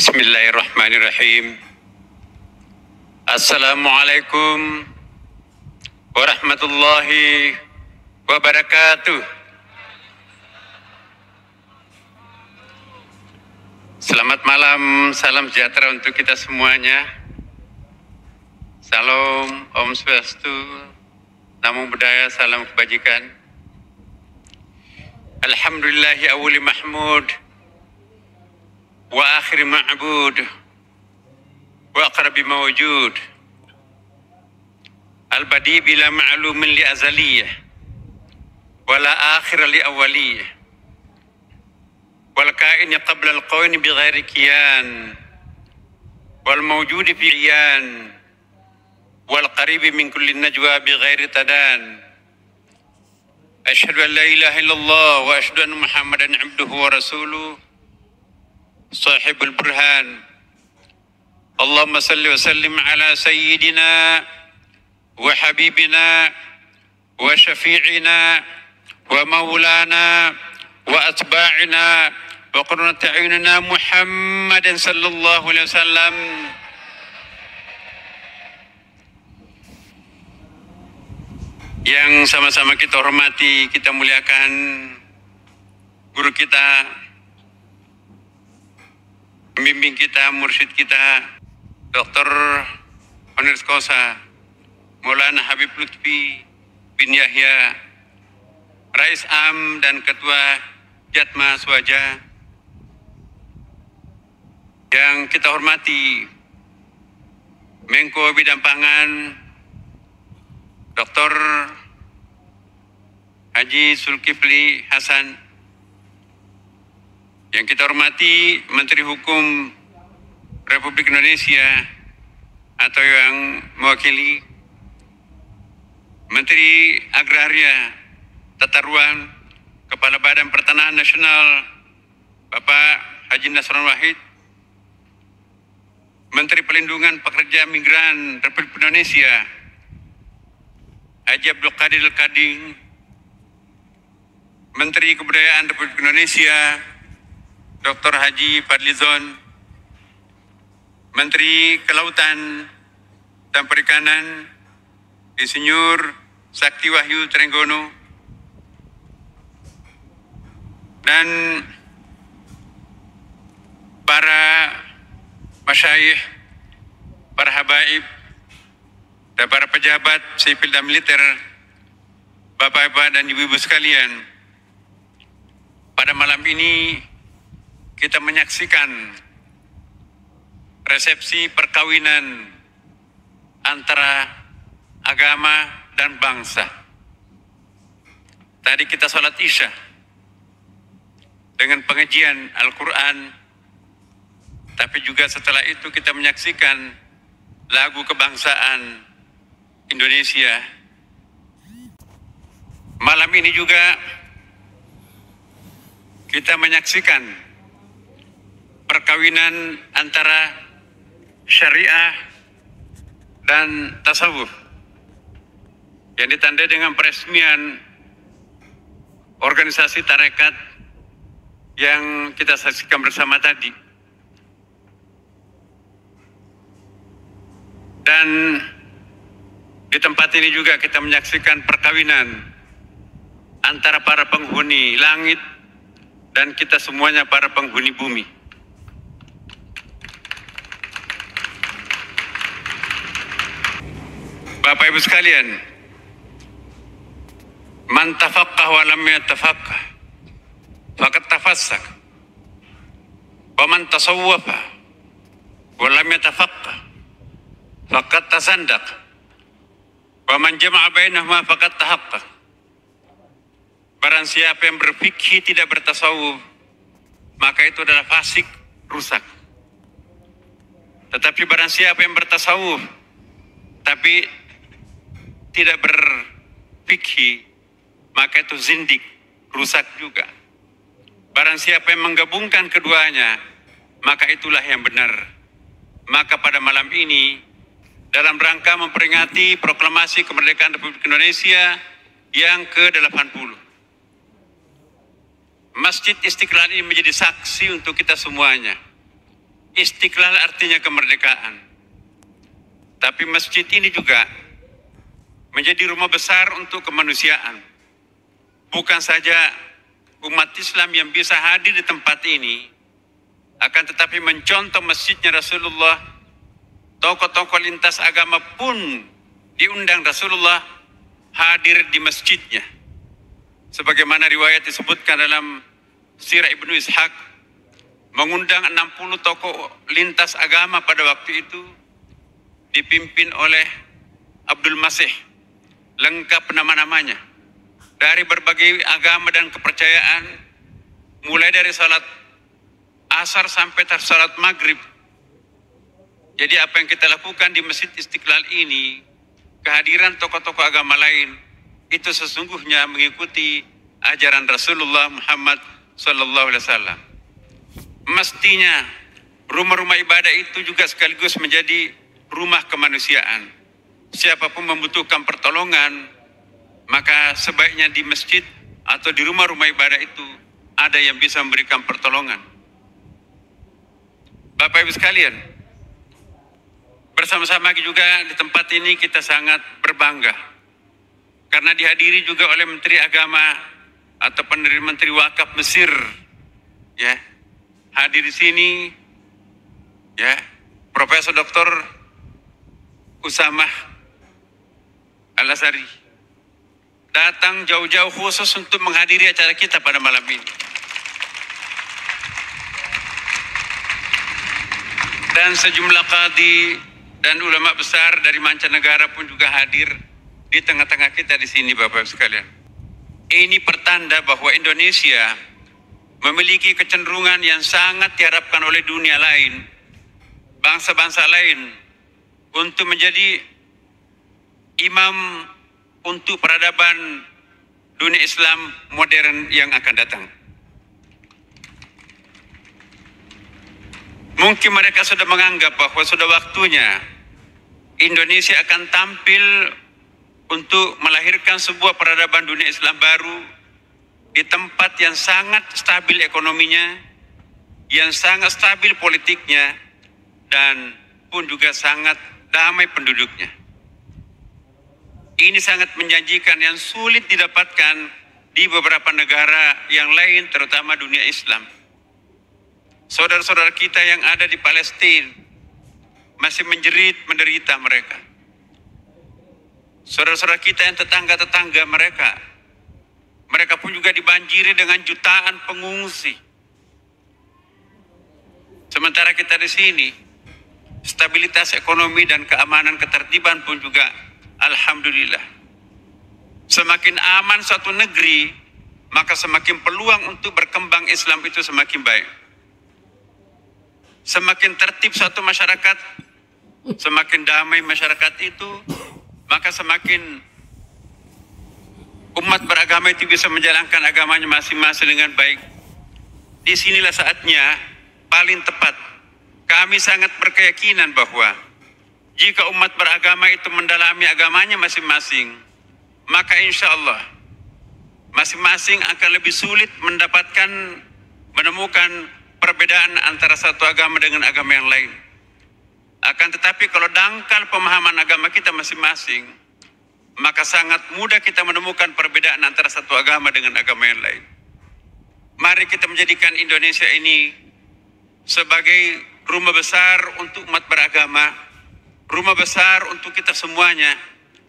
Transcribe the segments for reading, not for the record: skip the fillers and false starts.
Bismillahirrahmanirrahim. Assalamualaikum warahmatullahi wabarakatuh. Selamat malam, salam sejahtera untuk kita semuanya. Salam, Om Swastiastu, Namo Buddhaya, salam kebajikan. Alhamdulillahi awwali mahmud wa akhiri ma'bud wa aqrabi mawjud al-badi bila ma'lumin li azaliyah wa la akhira li awaliyah wal kaini qabla al-qawni bi ghairi kiyan wal mawjudi fi iyan wal qaribi min kulli najwa bi ghairi tadan. Asyhadu an la ilaha illallah wa asyhadu anna Muhammadan abduhu wa rasuluh sahibul burhan. Allahumma salli wa sallim ala sayyidina wa habibina wa syafi'ina wa maulana wa atba'ina wa qurrati a'yunina Muhammadin sallallahu alaihi wasallam. Yang sama-sama kita hormati, kita muliakan guru kita, pembimbing kita, mursyid kita, Dr. Honoris Causa Maulana Habib Lutfi bin Yahya, Rais Am dan Ketua Jatma Swaja. Yang kita hormati Menko Bidang Pangan Dr. Haji Zulkifli Hasan. Yang kita hormati Menteri Hukum Republik Indonesia atau yang mewakili Menteri Agraria Tata Ruang, Kepala Badan Pertanahan Nasional Bapak Haji Nasron Wahid, Menteri Pelindungan Pekerja Migran Republik Indonesia Haji Abdul Qadir Al-Kading, Menteri Kebudayaan Republik Indonesia Dr. Haji Fadlizon, Menteri Kelautan dan Perikanan Insinyur Sakti Wahyu Trenggono, dan para masyayikh, para habaib, dan para pejabat sipil dan militer, Bapak-Bapak dan Ibu-Ibu sekalian. Pada malam ini kita menyaksikan resepsi perkawinan antara agama dan bangsa. Tadi kita sholat Isya dengan pengajian Al-Quran, tapi juga setelah itu kita menyaksikan lagu kebangsaan Indonesia. Malam ini juga kita menyaksikan perkawinan antara syariah dan tasawuf yang ditandai dengan peresmian organisasi tarekat yang kita saksikan bersama tadi. Dan di tempat ini juga kita menyaksikan perkawinan antara para penghuni langit dan kita semuanya para penghuni bumi. Bapak Ibu sekalian, man tafaqqah wa lam yatafaqqah faqad tafassak, wa man tasawwafa wa lam yatafaqqah faqad tasandaq, wa man jama'a bainahuma faqad tahaqqaq. Barang siapa yang berfikih tidak bertasawuf, maka itu adalah fasik, rusak. Tetapi barang siapa yang bertasawuf tapi tidak berfikih, maka itu zindik, rusak juga. Barang siapa yang menggabungkan keduanya, maka itulah yang benar. Maka pada malam ini, dalam rangka memperingati proklamasi kemerdekaan Republik Indonesia yang ke-80, Masjid Istiqlal ini menjadi saksi untuk kita semuanya Istiqlal artinya kemerdekaan. Tapi masjid ini juga menjadi rumah besar untuk kemanusiaan. Bukan saja umat Islam yang bisa hadir di tempat ini, akan tetapi mencontoh masjidnya Rasulullah, tokoh-tokoh lintas agama pun diundang Rasulullah hadir di masjidnya. Sebagaimana riwayat disebutkan dalam Sirah Ibnu Ishaq, mengundang 60 tokoh lintas agama pada waktu itu, dipimpin oleh Abdul Masih, lengkap nama-namanya, dari berbagai agama dan kepercayaan, mulai dari salat asar sampai salat maghrib. Jadi apa yang kita lakukan di Masjid Istiqlal ini, kehadiran tokoh-tokoh agama lain, itu sesungguhnya mengikuti ajaran Rasulullah Muhammad SAW. Mestinya rumah-rumah ibadah itu juga sekaligus menjadi rumah kemanusiaan. Siapapun membutuhkan pertolongan, maka sebaiknya di masjid atau di rumah-rumah ibadah itu ada yang bisa memberikan pertolongan. Bapak Ibu sekalian, bersama-sama juga di tempat ini kita sangat berbangga karena dihadiri juga oleh Menteri Agama atau Menteri Wakaf Mesir, ya, hadir di sini, ya, Profesor Dr. Usamah Al-Azhari datang jauh-jauh khusus untuk menghadiri acara kita pada malam ini. Dan sejumlah qadhi dan ulama besar dari mancanegara pun juga hadir di tengah-tengah kita di sini, Bapak sekalian. Ini pertanda bahwa Indonesia memiliki kecenderungan yang sangat diharapkan oleh dunia lain, bangsa-bangsa lain, untuk menjadi imam untuk peradaban dunia Islam modern yang akan datang. Mungkin mereka sudah menganggap bahwa sudah waktunya Indonesia akan tampil untuk melahirkan sebuah peradaban dunia Islam baru di tempat yang sangat stabil ekonominya, yang sangat stabil politiknya, dan pun juga sangat damai penduduknya. Ini sangat menjanjikan yang sulit didapatkan di beberapa negara yang lain, terutama dunia Islam. Saudara-saudara kita yang ada di Palestina masih menderita mereka. Saudara-saudara kita yang tetangga-tetangga mereka pun juga dibanjiri dengan jutaan pengungsi. Sementara kita di sini, stabilitas ekonomi dan keamanan ketertiban pun juga alhamdulillah. Semakin aman suatu negeri, maka semakin peluang untuk berkembang Islam itu semakin baik. Semakin tertib suatu masyarakat, semakin damai masyarakat itu, maka semakin umat beragama itu bisa menjalankan agamanya masing-masing dengan baik. Disinilah saatnya paling tepat kami sangat berkeyakinan bahwa jika umat beragama itu mendalami agamanya masing-masing, maka insya Allah masing-masing akan lebih sulit menemukan perbedaan antara satu agama dengan agama yang lain. Akan tetapi kalau dangkal pemahaman agama kita masing-masing, maka sangat mudah kita menemukan perbedaan antara satu agama dengan agama yang lain. Mari kita menjadikan Indonesia ini sebagai rumah besar untuk umat beragama, rumah besar untuk kita semuanya,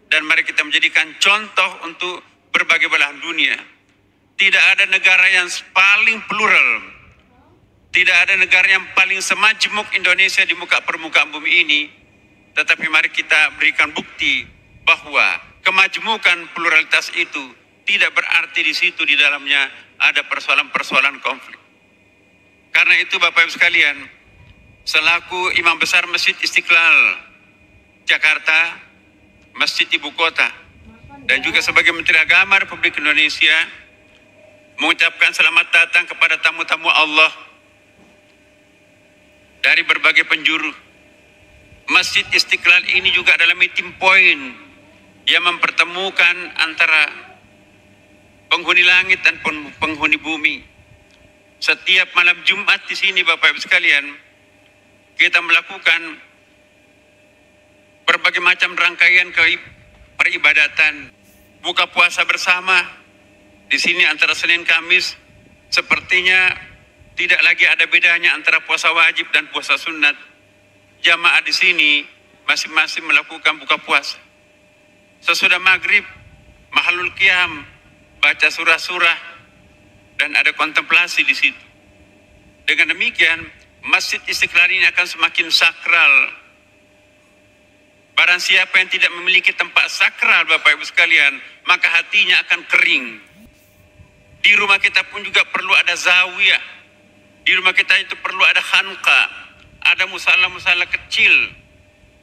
dan mari kita menjadikan contoh untuk berbagai belahan dunia. Tidak ada negara yang paling plural, tidak ada negara yang paling semajmuk Indonesia di permukaan bumi ini, tetapi mari kita berikan bukti bahwa kemajmukan pluralitas itu tidak berarti di situ di dalamnya ada persoalan-persoalan konflik. Karena itu Bapak Ibu sekalian, selaku Imam Besar Masjid Istiqlal Jakarta, Masjid Ibu Kota, dan juga sebagai Menteri Agama Republik Indonesia, mengucapkan selamat datang kepada tamu-tamu Allah dari berbagai penjuru. Masjid Istiqlal ini juga adalah meeting point yang mempertemukan antara penghuni langit dan penghuni bumi. Setiap malam Jumat di sini Bapak Ibu sekalian, kita melakukan berbagai macam rangkaian peribadatan, buka puasa bersama. Di sini antara Senin Kamis sepertinya tidak lagi ada bedanya antara puasa wajib dan puasa sunat. Jamaah di sini masing-masing melakukan buka puasa. Sesudah maghrib, mahalul qiyam, baca surah-surah dan ada kontemplasi di situ. Dengan demikian, Masjid Istiqlal ini akan semakin sakral. Barang siapa yang tidak memiliki tempat sakral, Bapak Ibu sekalian, maka hatinya akan kering. Di rumah kita pun juga perlu ada zawiyah. Di rumah kita itu perlu ada khanqa, ada musala-musala kecil.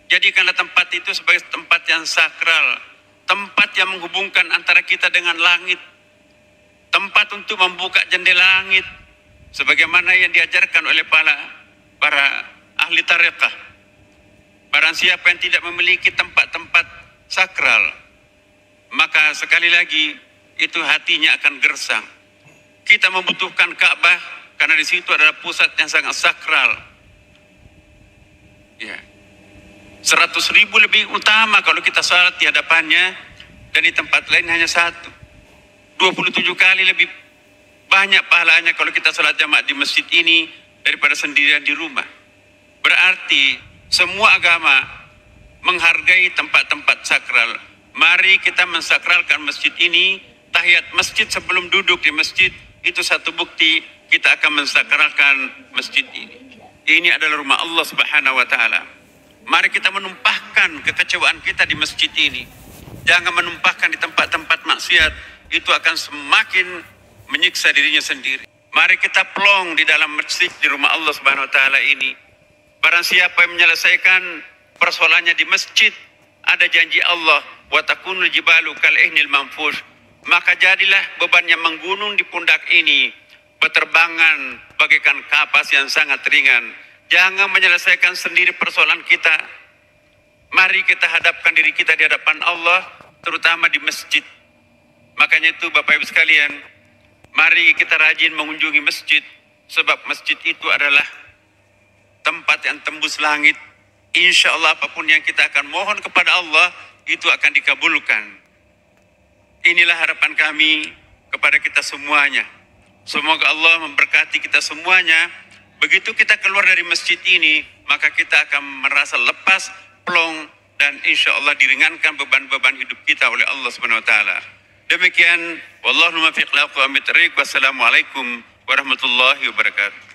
Jadikanlah tempat itu sebagai tempat yang sakral, tempat yang menghubungkan antara kita dengan langit, tempat untuk membuka jendela langit, sebagaimana yang diajarkan oleh para ahli tarekat. Barang siapa yang tidak memiliki tempat-tempat sakral, maka sekali lagi itu hatinya akan gersang. Kita membutuhkan Ka'bah karena di situ adalah pusat yang sangat sakral. Ya. 100.000 lebih utama kalau kita salat di hadapannya, dan di tempat lain hanya 1. 27 kali lebih banyak pahalanya kalau kita salat jamaah di masjid ini daripada sendirian di rumah. Berarti semua agama menghargai tempat-tempat sakral. Mari kita mensakralkan masjid ini. Tahiyat masjid sebelum duduk di masjid itu satu bukti kita akan mensakralkan masjid ini. Ini adalah rumah Allah Subhanahu wa taala. Mari kita menumpahkan kekecewaan kita di masjid ini. Jangan menumpahkan di tempat-tempat maksiat. Itu akan semakin menyiksa dirinya sendiri. Mari kita plong di dalam masjid di rumah Allah Subhanahu wa taala ini. Barang siapa yang menyelesaikan persoalannya di masjid, ada janji Allah, wa takunul jibalu kal ihnil manfush, maka jadilah beban yang menggunung di pundak ini beterbangan bagaikan kapas yang sangat ringan. Jangan menyelesaikan sendiri persoalan kita. Mari kita hadapkan diri kita di hadapan Allah, terutama di masjid. Makanya itu Bapak Ibu sekalian, mari kita rajin mengunjungi masjid, sebab masjid itu adalah tempat yang tembus langit. Insya Allah apapun yang kita akan mohon kepada Allah, itu akan dikabulkan. Inilah harapan kami kepada kita semuanya. Semoga Allah memberkati kita semuanya. Begitu kita keluar dari masjid ini, maka kita akan merasa lepas, plong, dan insya Allah diringankan beban-beban hidup kita oleh Allah Subhanahu wa taala. Demikian, wallahu muwaffiq ila aqwamit thariq. Wassalamualaikum warahmatullahi wabarakatuh.